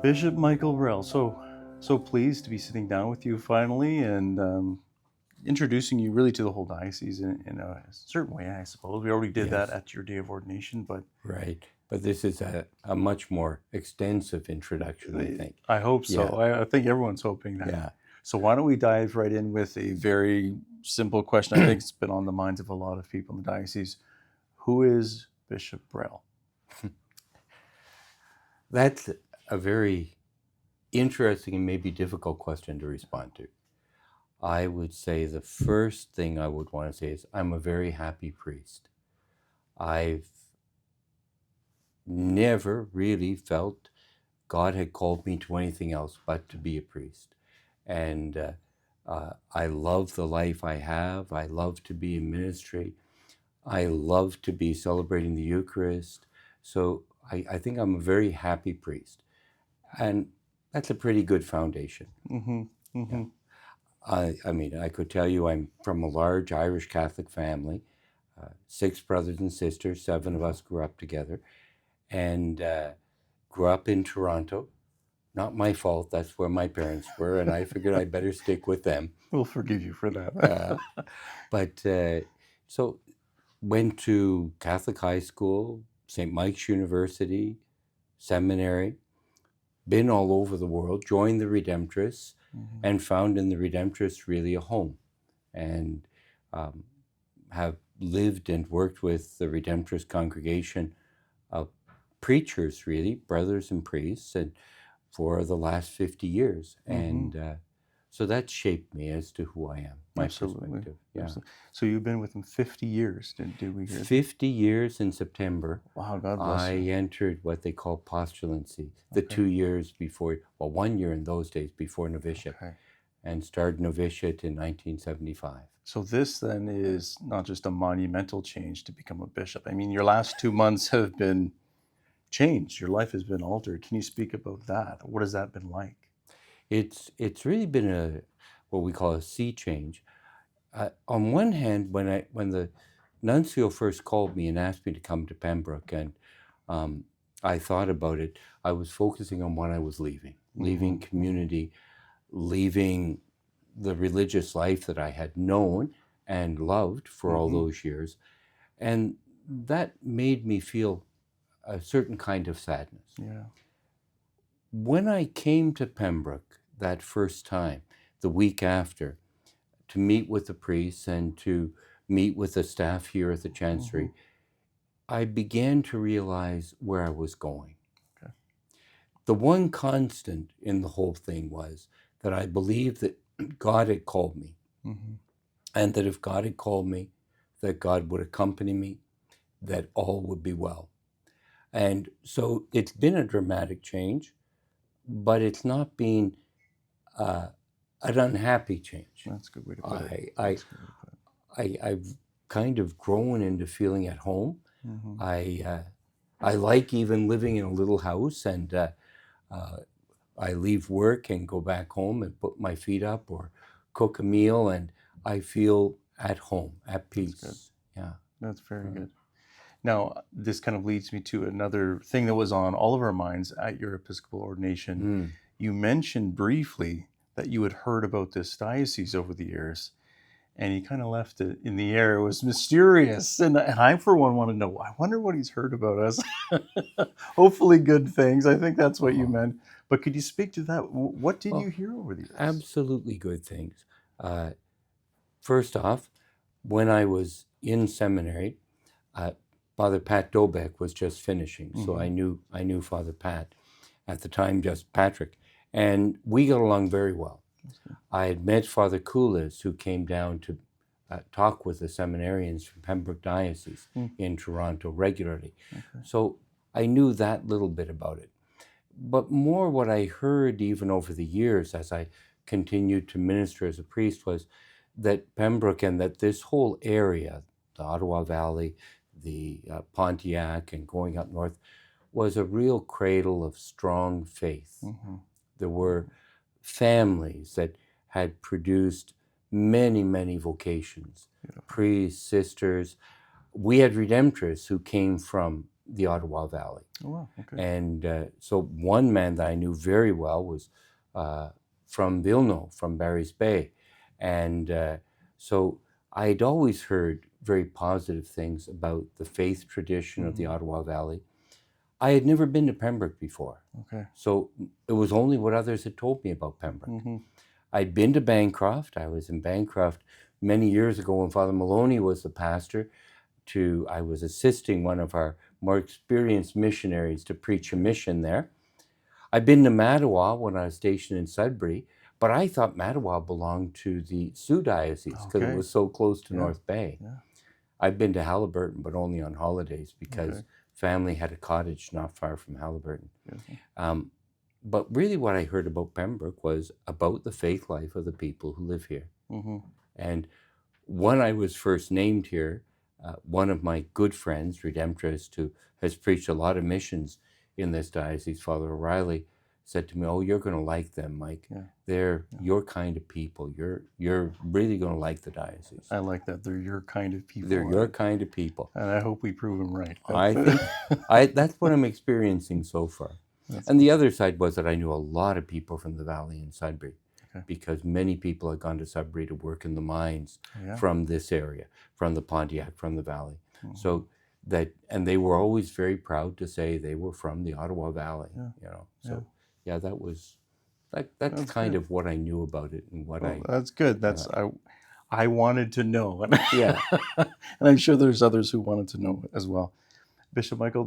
Bishop Michael Brehl, so pleased to be sitting down with you finally and introducing you really to the whole diocese in a certain way, I suppose. We already did that Yes. at your day of ordination, but Right. But this is a much more extensive introduction, I think. I hope so. Yeah. I think everyone's hoping that. Yeah. So why don't we dive right in with a very simple question? I think it's been on the minds of a lot of people in the diocese. Who is Bishop Brehl? That's a very interesting and maybe difficult question to respond to. I would say the first thing I would want to say is I'm a very happy priest. I've never really felt God had called me to anything else but to be a priest. And I love the life I have. I love to be in ministry. I love to be celebrating the Eucharist. So I think I'm a very happy priest. And that's a pretty good foundation. Mm-hmm. Mm-hmm. Yeah. I mean, I could tell you I'm from a large Irish Catholic family, 6 brothers and sisters, 7 of us grew up together, and grew up in Toronto. Not my fault, that's where my parents were, and I figured I'd better stick with them. We'll forgive you for that. So went to Catholic high school, St. Mike's University, seminary, been all over the world, joined the Redemptorists, and found in the Redemptorists really a home, and have lived and worked with the Redemptorist congregation of preachers, really, brothers and priests, and for the last 50 years. And so that shaped me as to who I am, my perspective. Yeah. Absolutely. So you've been with him 50 years, did we hear? 50 years in September. Wow, God bless I you. entered what they call postulancy, the 2 years before, well, 1 year in those days before novitiate, and started novitiate in 1975. So this then is not just a monumental change to become a bishop. I mean, your last 2 months have been changed. Your life has been altered. Can you speak about that? What has that been like? It's really been what we call a sea change. On one hand, when the nuncio first called me and asked me to come to Pembroke, and I thought about it, I was focusing on what I was leaving community, leaving the religious life that I had known and loved for all those years. And that made me feel a certain kind of sadness. Yeah. When I came to Pembroke that first time, the week after, to meet with the priests and to meet with the staff here at the Chancery, I began to realize where I was going. Okay. The one constant in the whole thing was that I believed that God had called me, and that if God had called me, that God would accompany me, that all would be well. And so it's been a dramatic change, but it's not been an unhappy change. That's a good way to put it. I've kind of grown into feeling at home. I like even living in a little house, and I leave work and go back home and put my feet up or cook a meal, and I feel at home, at peace. That's Yeah. That's very good. Now, this kind of leads me to another thing that was on all of our minds at your Episcopal ordination. You mentioned briefly that you had heard about this diocese over the years, and you kind of left it in the air. It was mysterious. And I, for one, want to know, I wonder what he's heard about us. Hopefully good things. I think that's what you meant. But could you speak to that? What did you hear over the years? Absolutely good things. First off, when I was in seminary, Father Pat Dobeck was just finishing, so I knew Father Pat at the time, just Patrick, and we got along very well. I had met Father Koulis, who came down to talk with the seminarians from Pembroke Diocese in Toronto regularly. So I knew that little bit about it. But more what I heard even over the years as I continued to minister as a priest was that Pembroke and that this whole area, the Ottawa Valley, the Pontiac, and going up north, was a real cradle of strong faith. There were families that had produced many, many vocations, priests, sisters. We had Redemptorists who came from the Ottawa Valley. Oh, wow. Okay. And so one man that I knew very well was from Villeneuve, from Barry's Bay. And so I'd always heard very positive things about the faith tradition of the Ottawa Valley. I had never been to Pembroke before. Okay. So it was only what others had told me about Pembroke. Mm-hmm. I'd been to Bancroft. I was in Bancroft many years ago when Father Maloney was the pastor. I was assisting one of our more experienced missionaries to preach a mission there. I'd been to Mattawa when I was stationed in Sudbury, but I thought Mattawa belonged to the Sioux Diocese because it Okay. was so close to Yeah. North Bay. Yeah. I've been to Halliburton, but only on holidays because Okay. family had a cottage not far from Halliburton. Beautiful. But really what I heard about Pembroke was about the faith life of the people who live here. Mm-hmm. And when I was first named here, one of my good friends, Redemptorist, who has preached a lot of missions in this diocese, Father O'Reilly, said to me, "Oh, you're going to like them, Mike. Yeah. They're your kind of people. You're really going to like the diocese. I like that. They're your kind of people. They're your kind of people." And I hope we prove them right. I think that's what I'm experiencing so far. And the other side was that I knew a lot of people from the valley in Sudbury. Okay. Because many people had gone to Sudbury to work in the mines Yeah. from this area, from the Pontiac, from the valley. Mhm. So and they were always very proud to say they were from the Ottawa Valley. Yeah. You know, so yeah, that's kind good. of what I knew about it and what That's good. That's I wanted to know. Yeah. And I'm sure there's others who wanted to know as well. Bishop Michael,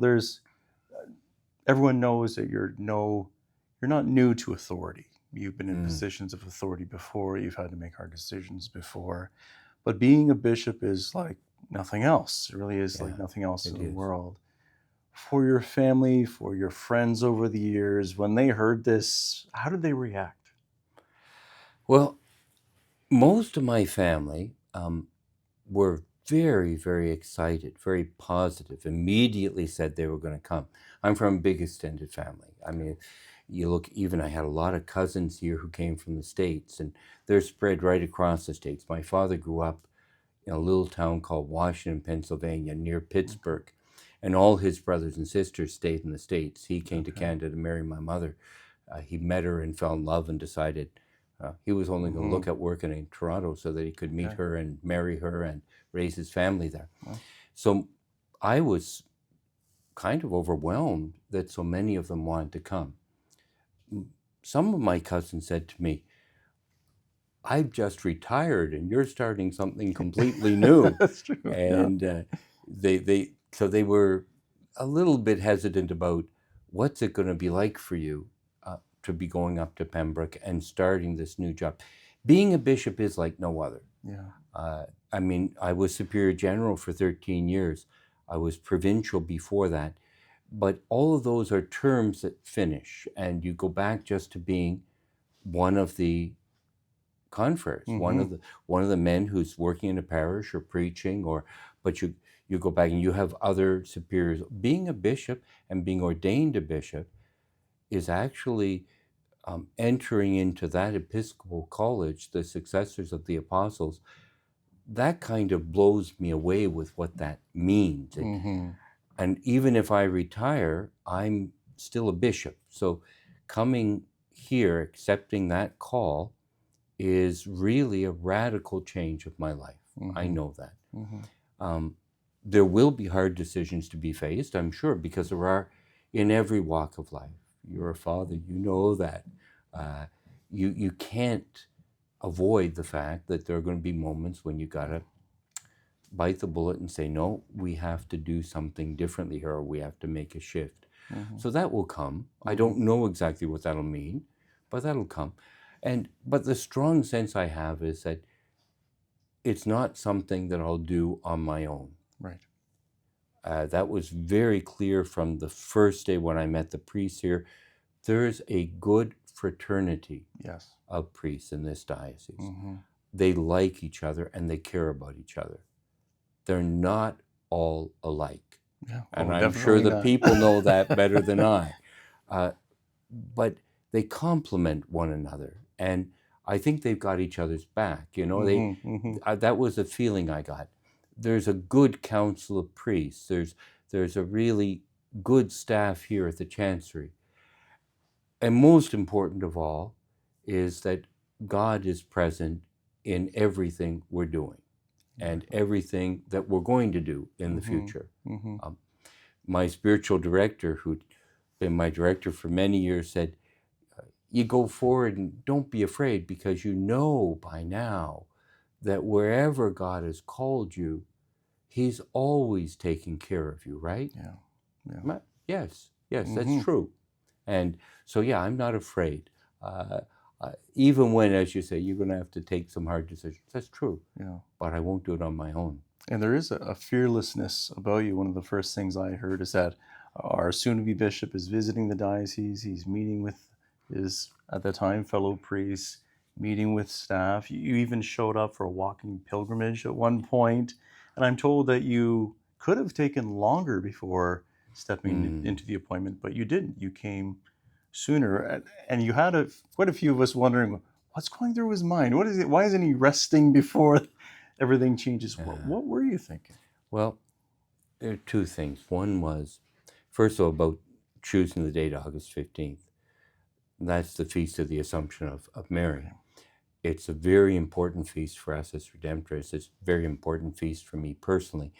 everyone knows that you're not new to authority. You've been in positions of authority before. You've had to make hard decisions before. But being a bishop is like nothing else. It really is like nothing else in the world. For your family, for your friends over the years, when they heard this, how did they react? Well, most of my family were very, very excited, very positive, immediately said they were going to come. I'm from a big extended family. I mean, you look, even I had a lot of cousins here who came from the States, and they're spread right across the States. My father grew up in a little town called Washington, Pennsylvania, near Pittsburgh, and all his brothers and sisters stayed in the States. He came to Canada to marry my mother. He met her and fell in love and decided he was only going to look at working in Toronto so that he could meet her and marry her and raise his family there. So I was kind of overwhelmed that so many of them wanted to come. Some of my cousins said to me, "I've just retired and you're starting something completely new." That's true. And they were a little bit hesitant about what's it going to be like for you to be going up to Pembroke and starting this new job. Being a bishop is like no other. Yeah. I mean, I was Superior General for 13 years. I was provincial before that. But all of those are terms that finish, and you go back just to being one of the conferers, one of the men who's working in a parish or preaching, but you go back and you have other superiors. Being a bishop and being ordained a bishop is actually entering into that Episcopal college, the successors of the apostles. That kind of blows me away with what that means. And even if I retire, I'm still a bishop. So coming here, accepting that call, is really a radical change of my life. I know that. There will be hard decisions to be faced, I'm sure, because there are in every walk of life. You're a father, you know that. You can't avoid the fact that there are going to be moments when you got to bite the bullet and say, no, we have to do something differently here, or we have to make a shift. So that will come. I don't know exactly what that'll mean, but that'll come. But the strong sense I have is that it's not something that I'll do on my own. Right. That was very clear from the first day when I met the priests here. There's a good fraternity of priests in this diocese. They like each other and they care about each other. They're not all alike. And I'm sure the people know that better than I. But they complement one another. And I think they've got each other's back. You know, that was the feeling I got. There's a good council of priests. There's a really good staff here at the Chancery. And most important of all is that God is present in everything we're doing and everything that we're going to do in the future. My spiritual director, who'd been my director for many years, said, you go forward and don't be afraid, because you know by now that wherever God has called you, He's always taking care of you, right? Yeah. Yes, that's true. And so, yeah, I'm not afraid. Even when, as you say, you're going to have to take some hard decisions. That's true. Yeah. But I won't do it on my own. And there is a fearlessness about you. One of the first things I heard is that our soon-to-be bishop is visiting the diocese. He's meeting with his, at the time, fellow priests, meeting with staff. You even showed up for a walking pilgrimage at one point. And I'm told that you could have taken longer before stepping into the appointment, but you didn't. You came sooner. And you had quite a few of us wondering, what's going through his mind? What is it? Why isn't he resting before everything changes? What were you thinking? Well, there are two things. One was, first of all, about choosing the date, August 15th. That's the Feast of the Assumption of Mary. It's a very important feast for us as Redemptorists. It's a very important feast for me personally.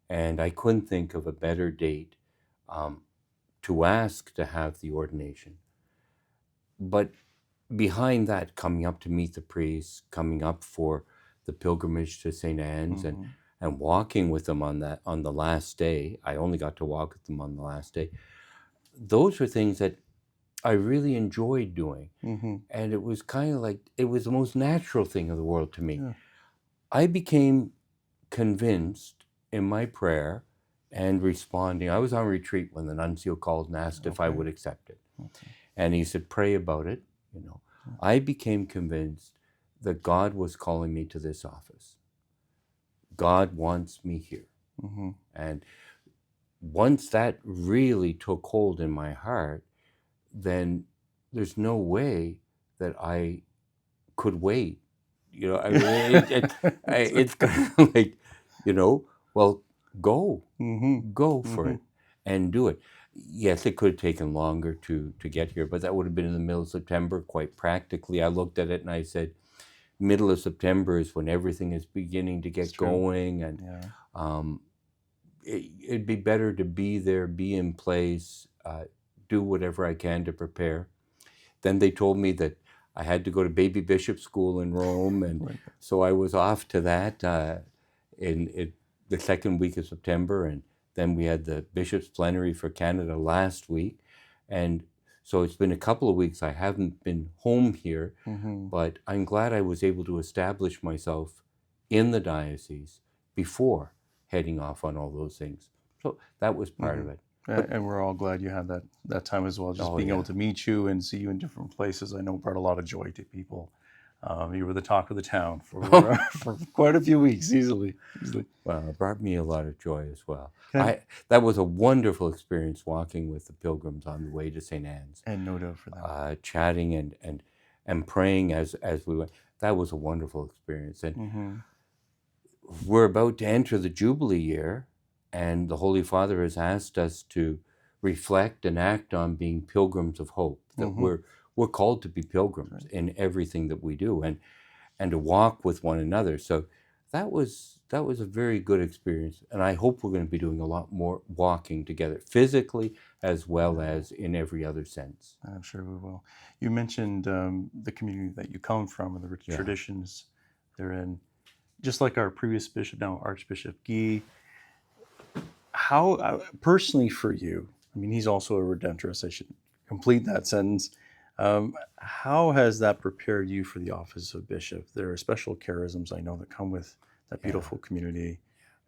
And I couldn't think of a better date to ask to have the ordination. But behind that, coming up to meet the priests, coming up for the pilgrimage to St. Anne's, and walking with them on the last day. I only got to walk with them on the last day. Those were things that I really enjoyed doing. And it was kind of like, it was the most natural thing in the world to me. I became convinced in my prayer and responding. I was on retreat when the nuncio called and asked if I would accept it. And he said, pray about it. I became convinced that God was calling me to this office. God wants me here. And once that really took hold in my heart, then there's no way that I could wait. I mean, it's kind of like, well, go for it and do it. Yes, it could have taken longer to get here, but that would have been in the middle of September. Quite practically, I looked at it and I said, middle of September is when everything is beginning to get going, and it'd be better to be there, be in place, do whatever I can to prepare. Then they told me that I had to go to baby bishop school in Rome, and so I was off to that in the second week of September, and then we had the Bishop's Plenary for Canada last week, and so it's been a couple of weeks I haven't been home here, but I'm glad I was able to establish myself in the diocese before heading off on all those things. So that was part of it. And we're all glad you had that time as well. Just being able to meet you and see you in different places, I know brought a lot of joy to people. You were the talk of the town for quite a few weeks, easily. Well, it brought me a lot of joy as well. That was a wonderful experience walking with the pilgrims on the way to St. Anne's. And no doubt for that. Chatting and praying as we went. That was a wonderful experience. And we're about to enter the Jubilee year, and the Holy Father has asked us to reflect and act on being pilgrims of hope, that we're called to be pilgrims in everything that we do, and to walk with one another. So that was a very good experience, and I hope we're going to be doing a lot more walking together, physically as well as in every other sense. I'm sure we will. You mentioned the community that you come from and the traditions they're in. Just like our previous bishop, now Archbishop Guy, how, personally for you, I mean, he's also a Redemptorist, I should complete that sentence. How has that prepared you for the office of bishop? There are special charisms, I know, that come with that beautiful community.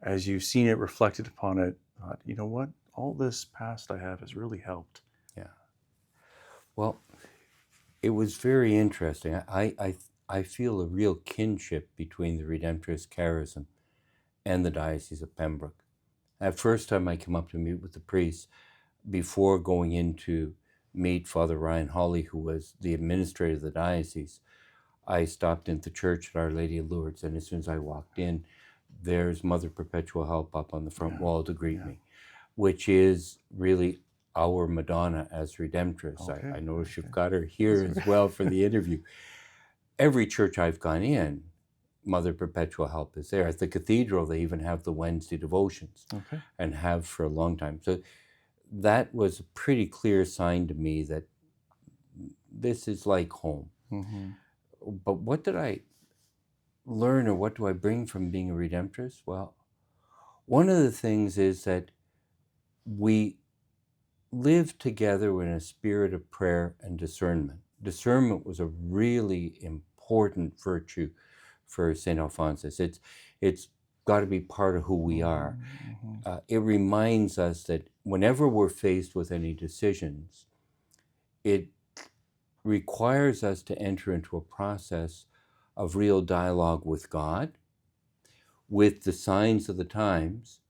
As you've seen it, reflected upon it, thought, you know what, all this past I have has really helped. Yeah. Well, it was very interesting. I feel a real kinship between the Redemptorist charism and the Diocese of Pembroke. At first time I came up to meet with the priests, before going in to meet Father Ryan Hawley, who was the administrator of the diocese, I stopped into the church at Our Lady of Lourdes, and as soon as I walked in, there's Mother Perpetual Help up on the front wall to greet me. which is really our Madonna as Redemptress. Okay. I notice you've Okay. got her here That's as well for the interview. Every church I've gone in, Mother Perpetual Help is there. At the cathedral, they even have the Wednesday devotions Okay. and have for a long time. So that was a pretty clear sign to me that this is like home. Mm-hmm. But what did I learn, or what do I bring from being a Redemptress? Well, one of the things is that we live together in a spirit of prayer and discernment. Discernment was a really important virtue for St. Alphonsus. It's got to be part of who we are. Mm-hmm. It reminds us that whenever we're faced with any decisions, it requires us to enter into a process of real dialogue with God, with the signs of the times,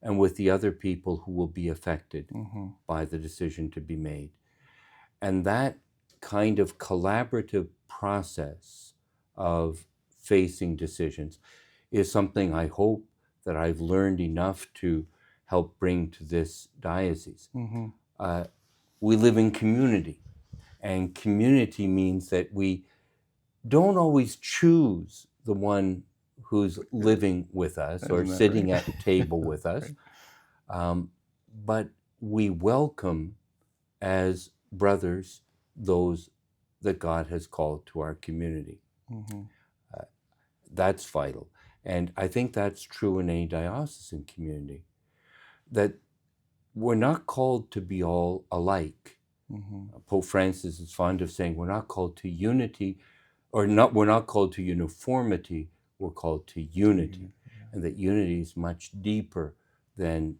and with the other people who will be affected Mm-hmm. by the decision to be made. And that kind of collaborative process of facing decisions is something I hope that I've learned enough to help bring to this diocese. Mm-hmm. We live in community, and community means that we don't always choose the one who's living with us or Isn't that sitting right? at the table with us, Right. but we welcome as brothers those that God has called to our community. Mm-hmm. That's vital. And I think that's true in any diocesan community, that we're not called to be all alike. Mm-hmm. Pope Francis is fond of saying we're not called to unity, or not, we're not called to uniformity, we're called to unity. And that unity is much deeper than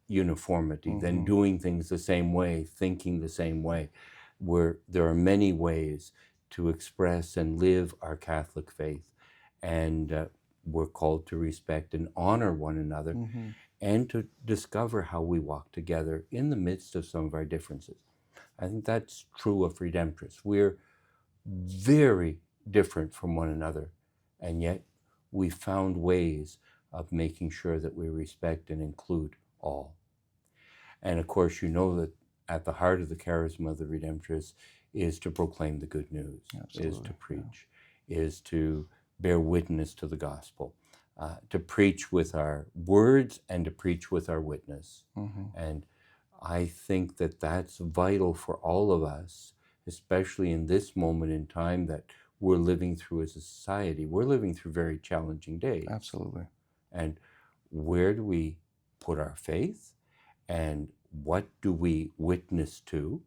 uniformity, than Mm-hmm. doing things the same way, thinking the same way, where there are many ways to express and live our Catholic faith. And we're called to respect and honor one another, Mm-hmm. and to discover how we walk together in the midst of some of our differences. I think that's true of Redemptress. We're very different from one another, and yet we found ways of making sure that we respect and include all. And of course, you know that at the heart of the charisma of the Redemptress is to proclaim the good news, Absolutely. is to preach, is to bear witness to the gospel, to preach with our words and to preach with our witness. Mm-hmm. And I think that that's vital for all of us, especially in this moment in time that we're living through as a society. We're living through very challenging days. Absolutely. And where do we put our faith? And what do we witness to?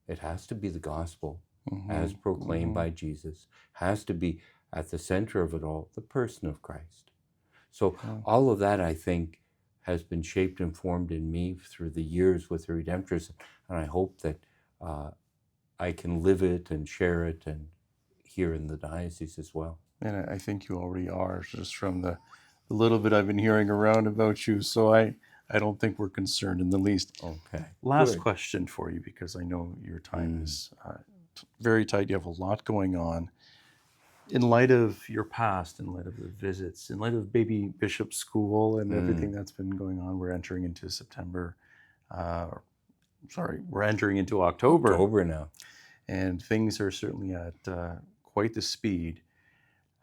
It has to be the gospel Mm-hmm. as proclaimed Mm-hmm. by Jesus, has to be at the center of it all, the person of Christ. So Yeah. all of that, I think, has been shaped and formed in me through the years with the Redemptress, and I hope that I can live it and share it, and here in the diocese as well. And I think you already are, just from the little bit I've been hearing around about you. So I don't think we're concerned in the least. Okay. Last Good. question for you, because I know your time is very tight. You have a lot going on. In light of your past, in light of the visits, in light of baby Bishop school and everything that's been going on, we're entering into September. We're entering into October now. and things are certainly at quite the speed.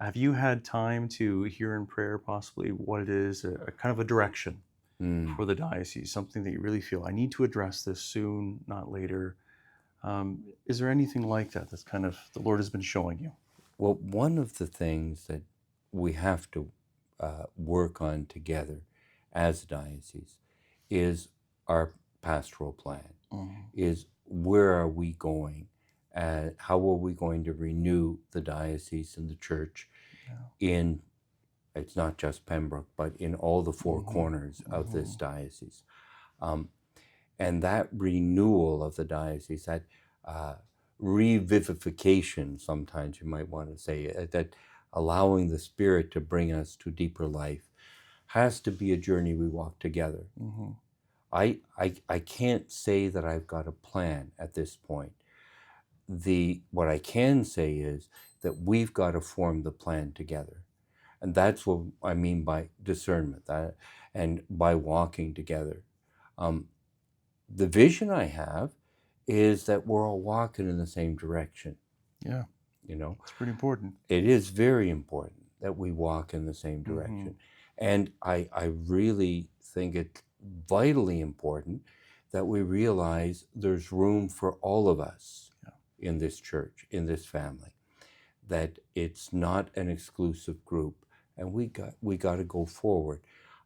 Have you had time to hear in prayer possibly what it is, a kind of a direction for the diocese, something that you really feel, I need to address this soon, not later? Is there anything like that that's kind of the Lord has been showing you? Well, one of the things that we have to work on together as a diocese is our pastoral plan, is where are we going? How are we going to renew the diocese and the church in, it's not just Pembroke, but in all the four corners of this diocese. And that renewal of the diocese, that revivification, sometimes you might want to say, that allowing the Spirit to bring us to deeper life, has to be a journey we walk together. I can't say that I've got a plan at this point. What I can say is that we've got to form the plan together. And that's what I mean by discernment, and by walking together. The vision I have is that we're all walking in the same direction. Yeah. You know, It's pretty important. it is very important that we walk in the same direction. And I really think it's vitally important that we realize there's room for all of us in this church, in this family, that it's not an exclusive group, and we got to go forward.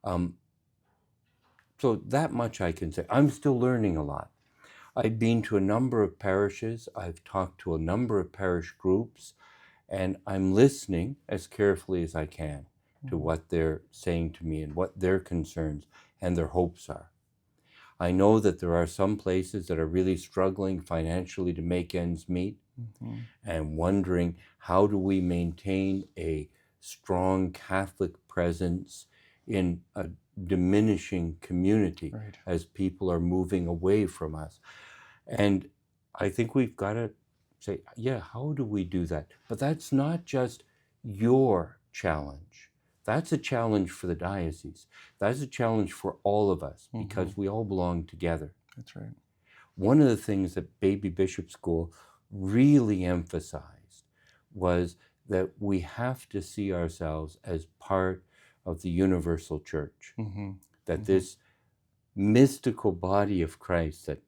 So that much I can say. I'm still learning a lot. I've been to a number of parishes. I've talked to a number of parish groups, and I'm listening as carefully as I can to what they're saying to me and what their concerns and their hopes are. I know that there are some places that are really struggling financially to make ends meet and wondering, how do we maintain a strong Catholic presence in a diminishing community as people are moving away from us? And I think we've got to say, yeah, how do we do that? But that's not just your challenge. That's a challenge for the diocese. That's a challenge for all of us, because we all belong together. That's right. One of the things that Baby Bishop School really emphasized was that we have to see ourselves as part of the universal church. That this mystical body of Christ that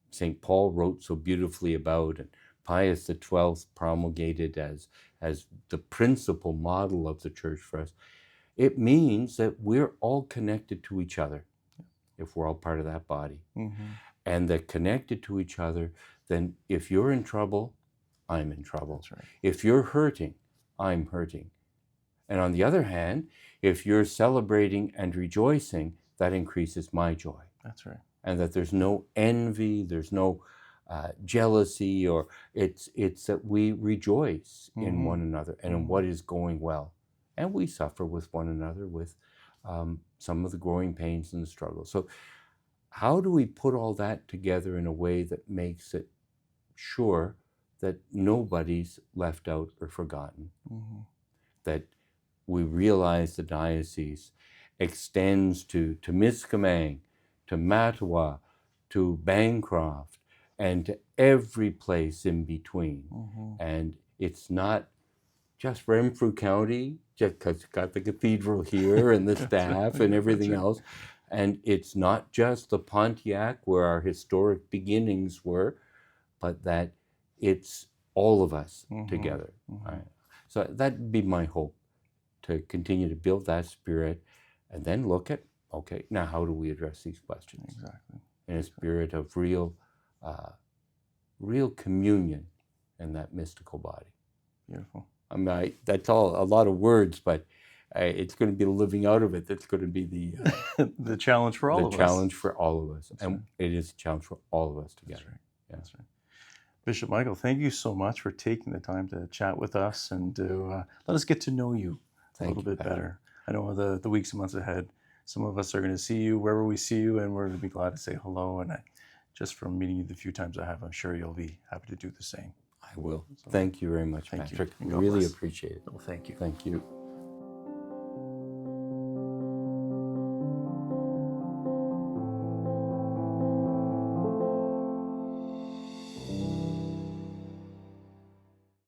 St. Paul wrote so beautifully about, and Pius XII promulgated as the principal model of the church for us, it means that we're all connected to each other if we're all part of that body. And that connected to each other, then if you're in trouble, I'm in trouble. That's right. If you're hurting, I'm hurting. And on the other hand, if you're celebrating and rejoicing, that increases my joy. That's right. And that there's no envy, there's no jealousy, or it's that we rejoice in one another and in what is going well. And we suffer with one another with some of the growing pains and the struggles. So how do we put all that together in a way that makes it sure that nobody's left out or forgotten? That we realize the diocese extends to Miskamang, to Mattawa, to Bancroft, and to every place in between. And it's not just for Renfrew County, just because it's got the cathedral here and the staff and everything else. And it's not just the Pontiac where our historic beginnings were, but that it's all of us together. Right? So that'd be my hope, to continue to build that spirit, and then look at, okay, now how do we address these questions? Exactly. In a spirit of real communion in that mystical body. Beautiful. I mean, that's all a lot of words, but it's going to be the living out of it that's going to be the the challenge for all of us. The challenge for all of us. That's and right. It is a challenge for all of us together. That's right. Yeah. That's right. Bishop Michael, thank you so much for taking the time to chat with us and to let us get to know you a little bit better. I know the weeks and months ahead, some of us are going to see you wherever we see you, and we're going to be glad to say hello. And just from meeting you the few times I have, I'm sure you'll be happy to do the same. I will. So, thank you very much, Patrick. You. Really appreciate it. Well, thank you. Thank you.